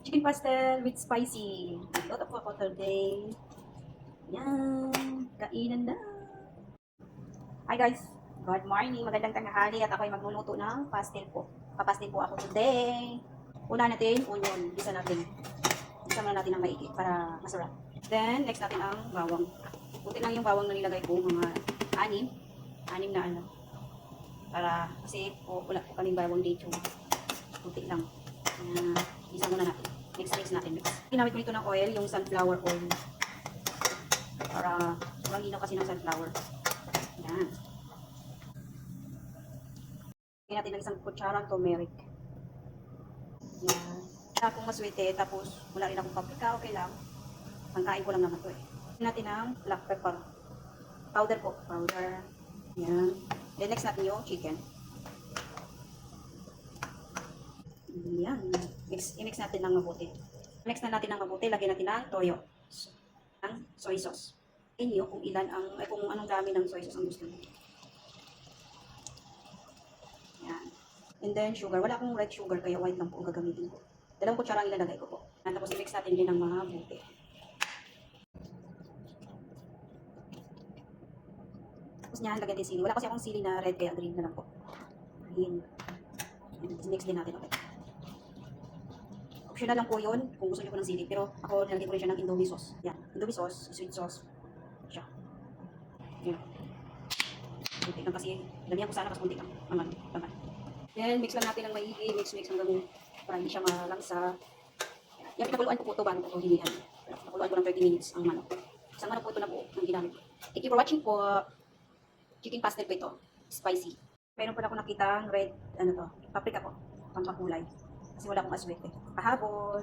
Chicken pastel with spicy. Luto po ako today. Yan. Kainan na. Hi guys. Good morning. Magandang tanghali at ako'y magluluto ng pastel po. Papastel po ako today. Una natin, onion. Gisa natin. Gisa muna natin ng maigi para masarap. Then, next natin ang bawang. Buti lang yung bawang na nilagay ko. Mga anim. Anim na ano. Para, kasi wala po kaming bawang dito. Buti lang. Gisa muna natin. Mix natin. Ginamit ko nito ng oil, yung sunflower oil. Para sobrang linaw kasi ng sunflower. Yan. Lagyan natin ng isang kutsarang turmeric. Yan. Kung maswete, tapos wala rin akong paprika, okay lang. Pangkain ko lang naman to eh. Lagyan natin ng black pepper. Powder po. Powder. Yan. Then next natin yung chicken. Yan. I-mix natin ng mabuti. Mix na natin ng mabuti. Lagyan natin ng toyo. Ng soy sauce. Inyo kung ilan ang, kung anong dami ng soy sauce ang gusto mo. Yan. And then sugar. Wala akong red sugar kaya white lang po ang gagamitin ko. 2 kutsara ang ilalagay ko po. At tapos i-mix natin din ng mabuti. Tapos niyan, lagyan din sili. Wala kasi akong sili na red kaya green na lang po. Ayan. Mix din natin ulit. Optional lang po yun kung gusto nyo po ng sili. Pero ako nilagay ko rin siya ng Indomie sauce. Yan. Indomie sauce, sweet sauce. Siya. Yan. Kunti lang kasi. Damihan ko sana kasi kunti lang. Ang laman. Yan. Mix lang natin ng maigi. Mix hanggang para hindi siya malangsa. Yan. Pinakuluan ko po ito bago ko hinihan. Pinakuluan ko ng 30 minutes ang manok. Isang manok po ito na buo ang ginamit ko. Thank you for watching po. Chicken pastel po ito. Spicy. Meron pa ako nakita red, ano to, paprika po. Pampakulay. Kasi wala akong aswete. Pahabol.